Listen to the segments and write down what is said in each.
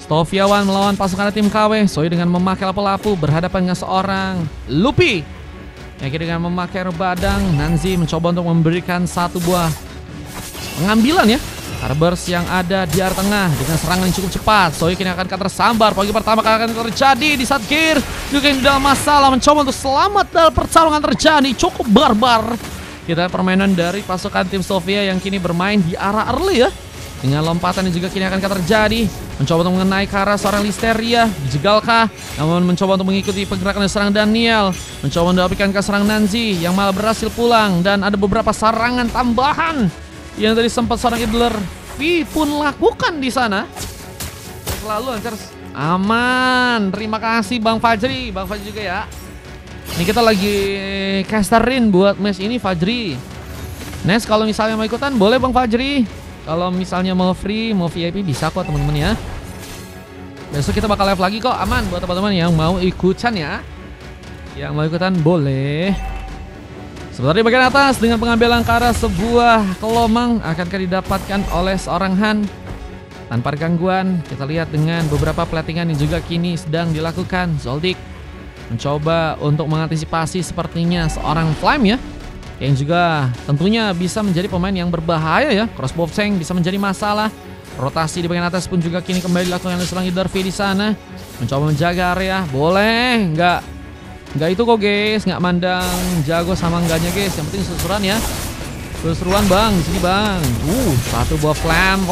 Stoviawan melawan pasukan tim KW. Soyu dengan memakai lapu-lapu berhadapan dengan seorang Lupi. Yang dengan memakai badang. Nanzi mencoba untuk memberikan satu buah pengambilan ya. Harbers yang ada di area tengah dengan serangan yang cukup cepat. Soyu kini akan tersambar. Poin pertama akan terjadi di saat Gear juga yang dalam masalah mencoba untuk selamat dalam pertarungan terjadi. Cukup barbar. Kita permainan dari pasukan tim Sofia yang kini bermain di arah early ya. Dengan lompatan yang juga kini akan terjadi. Mencoba untuk mengenai ke arah seorang Listeria. Dijegalkah? Namun mencoba untuk mengikuti pergerakan serang Daniel. Mencoba untuk apikan ke serang Nanzi yang malah berhasil pulang. Dan ada beberapa serangan tambahan yang tadi sempat seorang Idler V pun lakukan di sana. Selalu lancar. Aman. Terima kasih Bang Fajri. Bang Fajri juga ya. Ini kita lagi casterin buat match ini Fajri. Nes kalau misalnya mau ikutan boleh Bang Fajri. Kalau misalnya mau free, mau VIP bisa kok teman-teman ya. Besok kita bakal live lagi kok. Aman buat teman-teman yang mau ikutan ya. Yang mau ikutan boleh. Sebentar di bagian atas dengan pengambilan ke arah sebuah kelomang akankah didapatkan oleh seorang Han tanpa gangguan. Kita lihat dengan beberapa platingan yang juga kini sedang dilakukan. Zoldyck mencoba untuk mengantisipasi sepertinya seorang Flame ya, yang juga tentunya bisa menjadi pemain yang berbahaya ya. Crossbow Tank bisa menjadi masalah. Rotasi di bagian atas pun juga kini kembali dilakukan oleh seorang Darvi di sana. Mencoba menjaga area. Boleh Enggak itu kok guys, nggak mandang jago sama enggaknya guys. Yang penting seru-seruan ya. Seru-seruan bang, di sini bang. Satu buah Flame.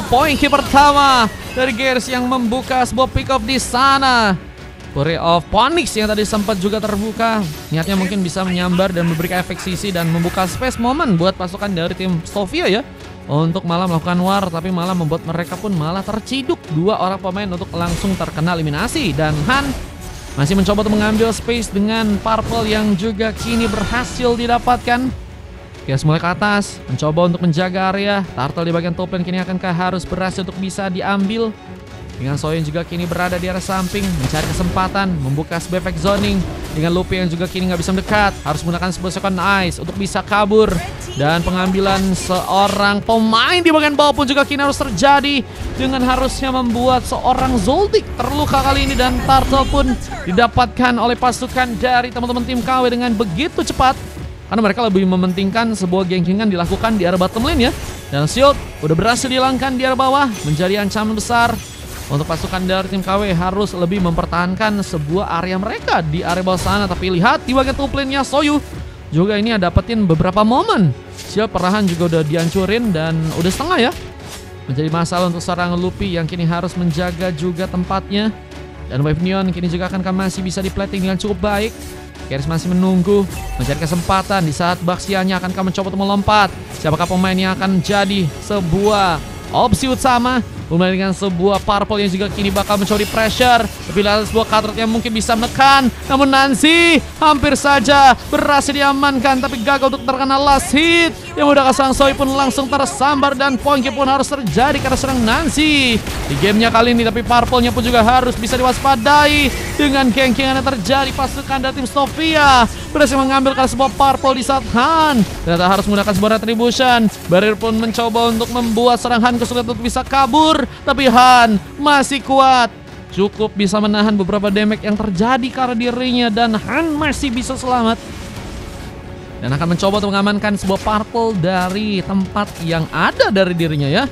Poin pertama dari Gears yang membuka sebuah pick up di sana. Fury of Phoenix yang tadi sempat juga terbuka. Niatnya mungkin bisa menyambar dan memberikan efek sisi dan membuka space moment buat pasukan dari tim Sofia ya. Untuk malah melakukan war, tapi malah membuat mereka pun malah terciduk. Dua orang pemain untuk langsung terkena eliminasi. Dan Han masih mencoba untuk mengambil space dengan Purple yang juga kini berhasil didapatkan. Gears mulai ke atas, mencoba untuk menjaga area. Turtle di bagian top lane kini akankah harus berhasil untuk bisa diambil. Dengan Soyu yang juga kini berada di arah samping, mencari kesempatan, membuka sebuah efek zoning. Dengan Lupi yang juga kini nggak bisa mendekat, harus menggunakan sebuah second ice untuk bisa kabur. Dan pengambilan seorang pemain di bagian bawah pun juga kini harus terjadi. Dengan harusnya membuat seorang Zoldyck terluka kali ini. Dan Turtle pun didapatkan oleh pasukan dari teman-teman tim KW dengan begitu cepat. Karena mereka lebih mementingkan sebuah gengkingan dilakukan di arah bottom lane ya. Dan shield udah berhasil dihilangkan di arah bawah, menjadi ancaman besar. Untuk pasukan dari tim KW harus lebih mempertahankan sebuah area mereka di area bawah sana. Tapi lihat di bagian top lane-nya Soyu juga ini dapetin beberapa momen. Shield perlahan juga udah dihancurin dan udah setengah ya. Menjadi masalah untuk seorang Lupi yang kini harus menjaga juga tempatnya. Dan Wave Neon kini juga akan masih bisa di-plating dengan cukup baik. Gears masih menunggu, mencari kesempatan di saat Baxianya akan mencoba untuk melompat. Siapakah pemain yang akan jadi sebuah opsi utama? Mulai dengan sebuah Purple yang juga kini bakal mencoba di pressure. Tapi lihat sebuah Cutthroat yang mungkin bisa menekan. Namun Nancy hampir saja berhasil diamankan. Tapi gagal untuk terkena last hit. Yang udah kasang Soy pun langsung tersambar. Dan poin pun harus terjadi karena serang Nancy di gamenya kali ini. Tapi Purple-nya pun juga harus bisa diwaspadai. Dengan geng-gengan yang terjadi, pasukan dari tim Sofia berhasil mengambil karena sebuah Purple di saat Han ternyata harus menggunakan sebuah retribution. Barrier pun mencoba untuk membuat serang Han kesulitan untuk bisa kabur. Tapi Han masih kuat, cukup bisa menahan beberapa damage yang terjadi karena dirinya. Dan Han masih bisa selamat dan akan mencoba untuk mengamankan sebuah Purple dari tempat yang ada dari dirinya ya.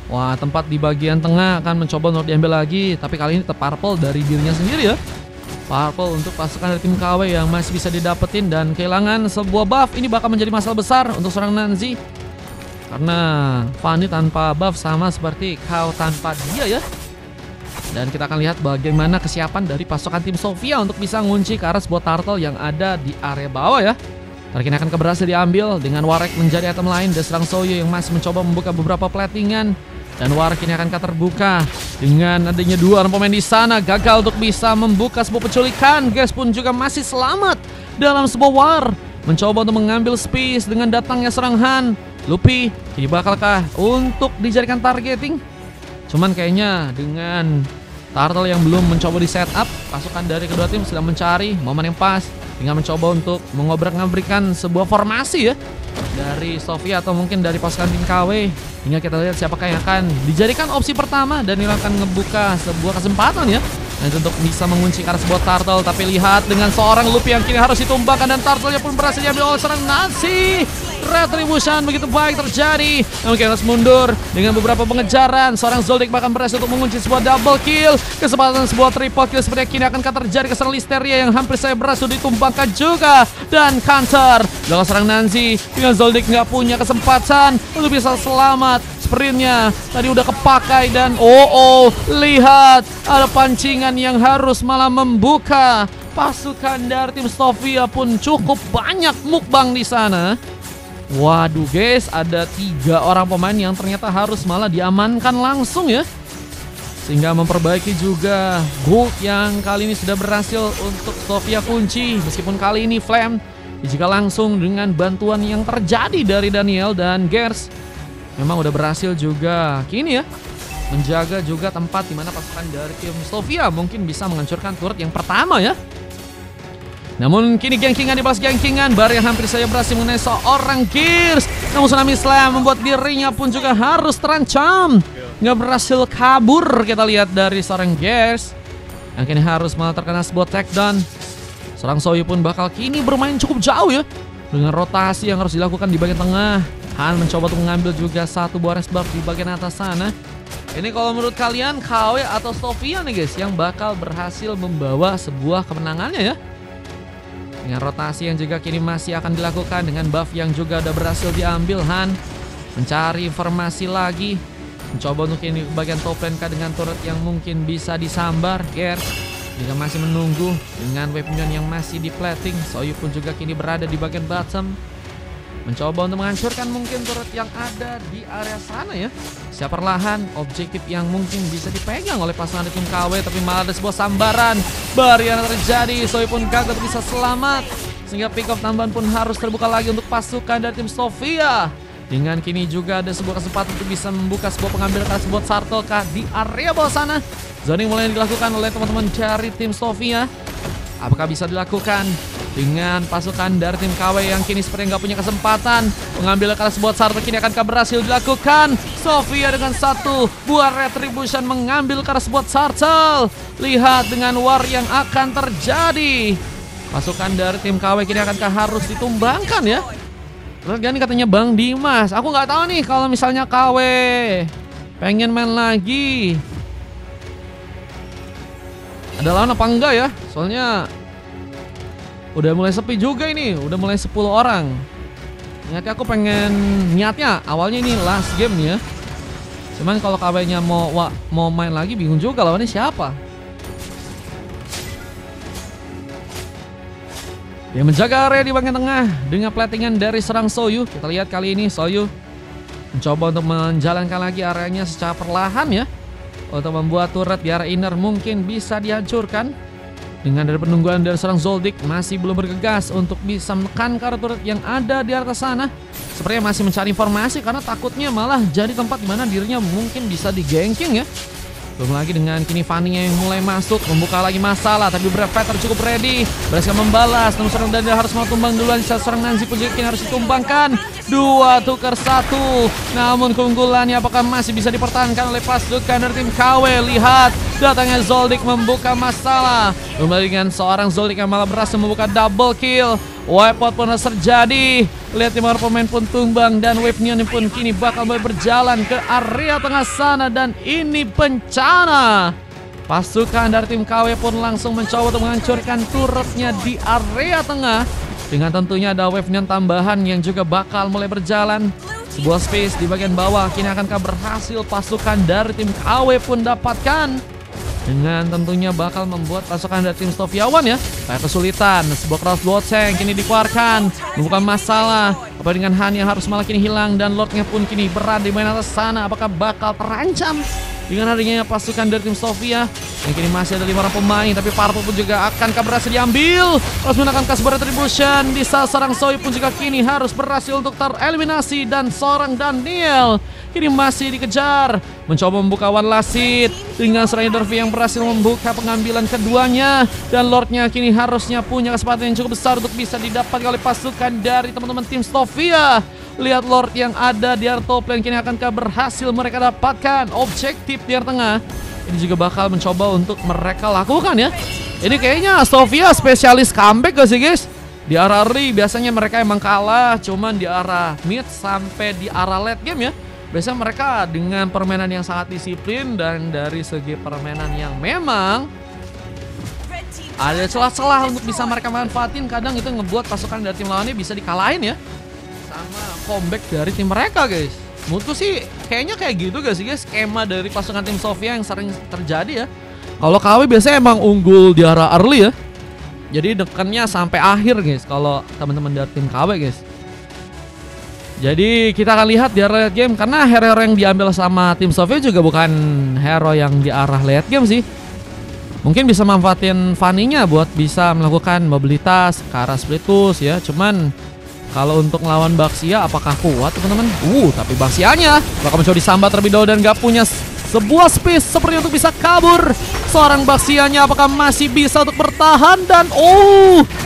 Wah, tempat di bagian tengah akan mencoba untuk diambil lagi. Tapi kali ini Purple dari dirinya sendiri ya. Purple untuk pasukan dari tim KW yang masih bisa didapetin. Dan kehilangan sebuah buff ini bakal menjadi masalah besar untuk seorang Nanzi. Karena Fanny tanpa buff sama seperti kau tanpa dia ya. Dan kita akan lihat bagaimana kesiapan dari pasukan tim Sofia untuk bisa ngunci ke arah sebuah Turtle yang ada di area bawah ya. Kini akan berhasil diambil dengan Warek menjadi item lain. Dan serang Soyu yang masih mencoba membuka beberapa platingan. Dan Warek ini akan terbuka dengan adanya dua orang pemain di sana. Gagal untuk bisa membuka sebuah penculikan. Guys pun juga masih selamat dalam sebuah war. Mencoba untuk mengambil space dengan datangnya serang Han. Lupi, ini bakalkah untuk dijadikan targeting? Cuman kayaknya dengan Turtle yang belum mencoba di setup, pasukan dari kedua tim sedang mencari momen yang pas dengan mencoba untuk mengobrak-ngabrikan sebuah formasi ya. dari Sofia atau mungkin dari pasukan tim KW. Hingga kita lihat siapakah yang akan dijadikan opsi pertama, dan ini akan ngebuka sebuah kesempatan ya. Dan untuk bisa mengunci ke arah sebuah turtle, tapi lihat dengan seorang Luffy yang kini harus ditumbangkan, dan turtle-nya pun berhasil diambil oleh seorang Nancy. Retribution begitu baik terjadi, namun kita harus mundur dengan beberapa pengejaran. Seorang Zoldyck bahkan berhasil untuk mengunci sebuah double kill. Kesempatan sebuah triple kill sepertinya kini akan terjadi ke seorang Listeria yang hampir saya berhasil ditumbangkan juga. Dan counter dari seorang Nancy, dengan Zoldyck nggak punya kesempatan untuk bisa selamat. Sprintnya tadi udah kepakai, dan lihat ada pancingan yang harus malah membuka. Pasukan dari tim Sofia pun cukup banyak mukbang di sana. Waduh guys, ada 3 orang pemain yang ternyata harus malah diamankan langsung ya. Sehingga memperbaiki juga gold yang kali ini sudah berhasil untuk Sofia kunci. Meskipun kali ini Flame jika langsung dengan bantuan yang terjadi dari Daniel dan Gers, memang udah berhasil juga kini ya menjaga juga tempat di mana pasukan dari tim Sofia mungkin bisa menghancurkan turret yang pertama ya. Namun kini gengkingan dibalas gengkingan, Bar yang hampir saja berhasil mengenai seorang Gears. Namun Tsunami Slam membuat dirinya pun juga harus terancam. Nggak berhasil kabur, kita lihat dari seorang Gears yang kini harus malah terkena sebuah takedown. Seorang Soyu pun bakal kini bermain cukup jauh ya, dengan rotasi yang harus dilakukan di bagian tengah. Han mencoba untuk mengambil juga satu buah rest buff di bagian atas sana. Ini kalau menurut kalian KW atau Sofia nih guys yang bakal berhasil membawa sebuah kemenangannya ya? Dengan rotasi yang juga kini masih akan dilakukan, dengan buff yang juga udah berhasil diambil, Han mencari informasi lagi, mencoba untuk ini bagian top lane dengan turret yang mungkin bisa disambar. Gers juga masih menunggu dengan wave minion yang masih di plating. Soyu pun juga kini berada di bagian bottom, mencoba untuk menghancurkan mungkin turret yang ada di area sana ya. Siap perlahan objektif yang mungkin bisa dipegang oleh pasangan tim KW, tapi malah ada sebuah sambaran. Bar yang terjadi, Soyu pun gagal bisa selamat. Sehingga pick off tambahan pun harus terbuka lagi untuk pasukan dari tim Sofia. Dengan kini juga ada sebuah kesempatan untuk bisa membuka sebuah pengambilan karena sebuah turtle kah di area bawah sana. Zoning mulai dilakukan oleh teman-teman dari tim Sofia. Apakah bisa dilakukan dengan pasukan dari tim KW yang kini seperti nggak punya kesempatan mengambil kelas buat Sarto? Kini akankah berhasil dilakukan? Sofia dengan satu buah retribution mengambil kelas buat Sarto. Lihat dengan war yang akan terjadi. Pasukan dari tim KW kini akankah harus ditumbangkan ya? Ini katanya Bang Dimas. Aku nggak tahu nih kalau misalnya KW pengen main lagi, ada lawan apa enggak ya? Soalnya udah mulai sepi juga ini, udah mulai 10 orang. Niatnya aku pengen, niatnya awalnya ini last game ya. Cuman kalau KW-nya mau main lagi bingung juga lawannya siapa. Dia menjaga area di bagian tengah dengan platingan dari serang Soyu. Kita lihat kali ini Soyu mencoba untuk menjalankan lagi areanya secara perlahan ya, untuk membuat turret di area inner mungkin bisa dihancurkan. Dengan dari penungguan dari seorang Zoldyck masih belum bergegas untuk bisa menekan kartu turret yang ada di atas sana. Sepertinya masih mencari informasi karena takutnya malah jadi tempat di mana dirinya mungkin bisa digengking ya. Belum lagi dengan kini Fanny yang mulai masuk, membuka lagi masalah, tapi Brave Fighter cukup ready, berhasil membalas. Namun seorang Daniel harus mau tumbang duluan, seorang Nancy pun juga kini harus ditumbangkan. 2 tukar 1. Namun keunggulannya apakah masih bisa dipertahankan oleh pasukan dari tim KW? Lihat datangnya Zoldyck membuka masalah. Kembali dengan seorang Zoldyck yang malah berhasil membuka double kill. Wipeout pun harus terjadi. Lihat tim pemain pun tumbang, dan wave neon pun kini bakal mulai berjalan ke area tengah sana, dan ini bencana. Pasukan dari tim KW pun langsung mencoba untuk menghancurkan turretnya di area tengah. Dengan tentunya ada wave neon tambahan yang juga bakal mulai berjalan. Sebuah space di bagian bawah kini akankah berhasil pasukan dari tim KW pun dapatkan. Dengan tentunya bakal membuat pasukan dari tim Sofiawan ya kayak kesulitan. Sebuah crossbow tank kini dikeluarkan, membuka masalah. Apa dengan Han yang harus malah kini hilang, dan Lordnya pun kini berada di main atas sana. Apakah bakal terancam dengan adanya pasukan dari tim Sofia yang kini masih ada 5 orang pemain, tapi Purple pun juga akankah berhasil diambil. Harus menggunakan sebuah retribution. Di saat seorang Soy pun juga kini harus berhasil untuk tereliminasi, dan seorang Daniel kini masih dikejar, mencoba membuka one last hit dengan Strider V yang berhasil membuka pengambilan keduanya, dan Lordnya kini harusnya punya kesempatan yang cukup besar untuk bisa didapat oleh pasukan dari teman-teman tim Sofia. Lihat Lord yang ada di area top lane, kini akankah berhasil mereka dapatkan objektif di area tengah. Ini juga bakal mencoba untuk mereka lakukan ya. Ini kayaknya Sofia spesialis comeback gak sih guys? Di arah early biasanya mereka emang kalah, cuman di arah mid sampai di arah late game ya, biasanya mereka dengan permainan yang sangat disiplin dan dari segi permainan yang memang ada celah-celah untuk bisa mereka manfaatin. Kadang itu ngebuat pasukan dari tim lawannya bisa dikalahin ya, sama comeback dari tim mereka guys. Menurutku sih kayaknya kayak gitu gak sih guys, skema dari pasukan tim Sofia yang sering terjadi ya. Kalau KW biasanya emang unggul di arah early ya, jadi dekannya sampai akhir guys kalau teman-teman dari tim KW guys. Jadi kita akan lihat di arah late game, karena hero-hero yang diambil sama tim Sofia juga bukan hero yang di arah late game sih. Mungkin bisa manfaatin Fanny-nya buat bisa melakukan mobilitas ke arah split push ya. Cuman kalau untuk melawan Baxia apakah kuat teman-teman? Tapi Baxianya bakal mencoba disambat terlebih dahulu dan gak punya sebuah space seperti untuk bisa kabur. Seorang Baxianya apakah masih bisa untuk bertahan? Dan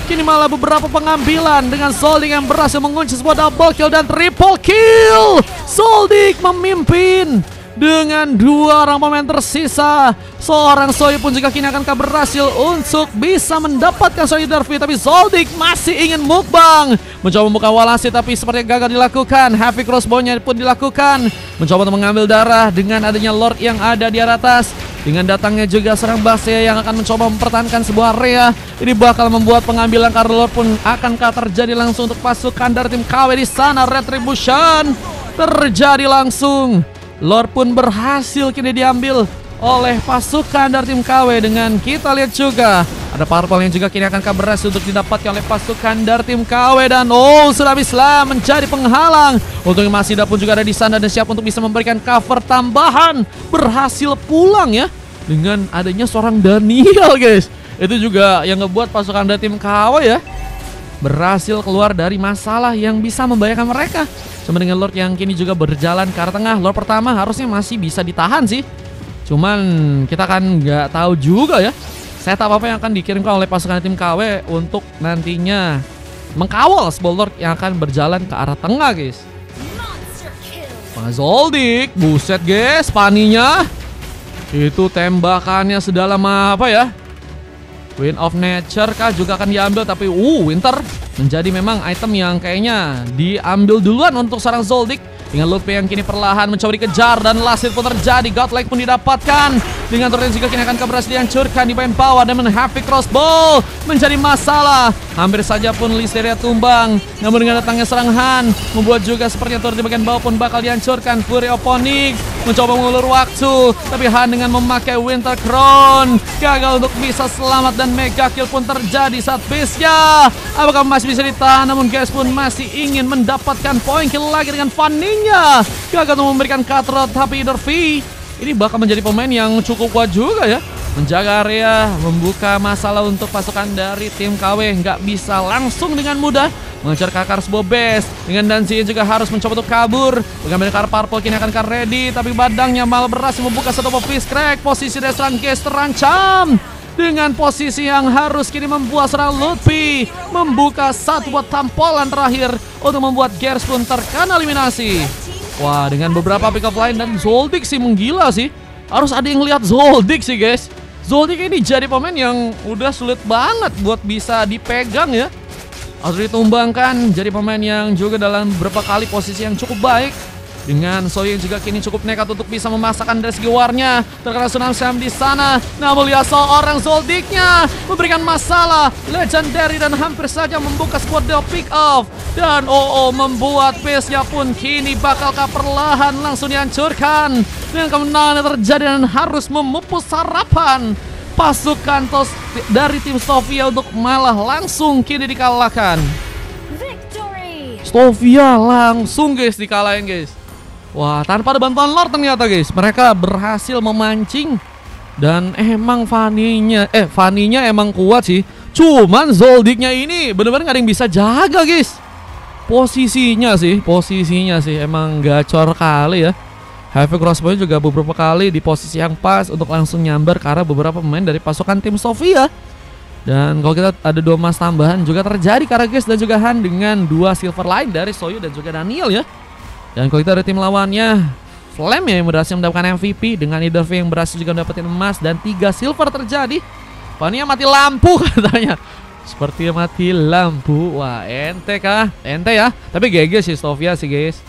kini malah beberapa pengambilan dengan Zoldyck yang berhasil mengunci sebuah double kill dan triple kill. Zoldyck memimpin dengan 2 orang pemain tersisa. Seorang Soy pun juga kini akan berhasil untuk bisa mendapatkan Soy Derby, tapi Zoldyck masih ingin mukbang. Mencoba membuka walasi tapi sepertinya gagal dilakukan. Heavy crossbow-nya pun dilakukan, mencoba untuk mengambil darah dengan adanya Lord yang ada di atas. Dengan datangnya juga serang Baxia yang akan mencoba mempertahankan sebuah area, ini bakal membuat pengambilan karena Lord pun akankah terjadi langsung untuk pasukan dari tim KW di sana. Retribution terjadi langsung. Lord pun berhasil kini diambil oleh pasukan dari tim KW. Dengan kita lihat juga ada purple yang juga kini akan berhasil untuk didapatkan oleh pasukan dari tim KW. Dan sudah bisa menjadi penghalang. Untuk Masida pun juga ada di sana dan siap untuk bisa memberikan cover tambahan. Berhasil pulang ya dengan adanya seorang Daniel guys. Itu juga yang ngebuat pasukan dari tim KW ya berhasil keluar dari masalah yang bisa membahayakan mereka. Sama dengan Lord yang kini juga berjalan ke arah tengah. Lord pertama harusnya masih bisa ditahan sih, cuman kita kan nggak tahu juga ya setup apa yang akan dikirimkan oleh pasukan tim KW untuk nantinya mengkawal sebuah Lord yang akan berjalan ke arah tengah guys. Zoldyck, buset guys, Fanny-nya itu tembakannya sedalam apa ya? Wind of Nature kah juga akan diambil, tapi Winter menjadi memang item yang kayaknya diambil duluan untuk seorang Zoldyck. Dengan Ludwig yang kini perlahan mencoba dikejar dan Lasir pun terjadi. Godlike pun didapatkan. Dengan turret juga kini akan berhasil dihancurkan di bagian bawah dan Heavy crossbow menjadi masalah. Hampir saja pun Listeria tumbang. Namun dengan datangnya serang Han membuat juga sepertinya turret di bagian bawah pun bakal dihancurkan. Fury of Onyx mencoba mengulur waktu, tapi Han dengan memakai Winter Crown gagal untuk bisa selamat dan mega kill pun terjadi saat base-nya. Apakah masih bisa ditahan? Namun guys pun masih ingin mendapatkan poin kill lagi dengan Fanny-nya. Gagal untuk memberikan cut-rod, tapi Derby ini bakal menjadi pemain yang cukup kuat juga ya. Menjaga area, membuka masalah untuk pasukan dari tim KW. Nggak bisa langsung dengan mudah mengejar kakar sebuah base. Dengan Danzi juga harus mencoba untuk kabur. Mengambil kakar purple kini akan ready, tapi badangnya malah berhasil membuka satu fish crack. Posisi dari serang guys terancam. Dengan posisi yang harus kini membuat serang Ludwig membuka satu buat tampolan terakhir untuk membuat Gears pun terkena eliminasi. Wah, dengan beberapa pick up line dan Zoldyck sih menggila sih. Harus ada yang lihat Zoldyck sih guys. Zoldyck ini jadi pemain yang udah sulit banget buat bisa dipegang ya. Harus ditumbangkan, jadi pemain yang juga dalam beberapa kali posisi yang cukup baik. Dengan Soy yang juga kini cukup nekat untuk bisa memasakkan dari segi warnya. Terkena Tsunami Sam di sana. Namun lihat seorang Zoldyck-nya memberikan masalah. Legendary dan hampir saja membuka squad deal pick off. Dan membuat base-nya pun kini bakalkah perlahan langsung dihancurkan. Dengan kemenangan yang terjadi dan harus memupus harapan pasukan dari tim Sofia untuk malah langsung kini dikalahkan. Sofia langsung guys dikalahin guys. Wah, tanpa ada bantuan Lord ternyata guys. Mereka berhasil memancing. Dan emang Fanny-nya emang kuat sih. Cuman Zoldyck-nya ini bener-bener gak ada yang bisa jaga guys. Posisinya sih emang gacor kali ya. Heavy crossbow juga beberapa kali di posisi yang pas untuk langsung nyambar ke arah beberapa pemain dari pasukan tim Sofia. Dan kalau kita ada 2 emas tambahan juga terjadi karena guys dan juga Han dengan 2 silver lain dari Soyu dan juga Daniel ya. Dan kalau kita ada tim lawannya, Flame ya yang berhasil mendapatkan MVP dengan Idolfi yang berhasil juga mendapatkan emas dan 3 silver terjadi. Fania mati lampu katanya. Seperti mati lampu. Wah, ente kah? Ente ya. Tapi GG sih Sofia sih guys.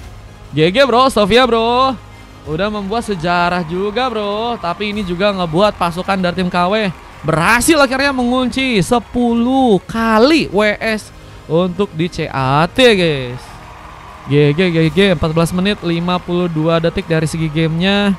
GG bro, Sofia bro. Udah membuat sejarah juga bro. Tapi ini juga ngebuat pasukan dari tim KW berhasil akhirnya mengunci 10 kali WS untuk di CAT guys. GG 14 menit 52 detik dari segi gamenya.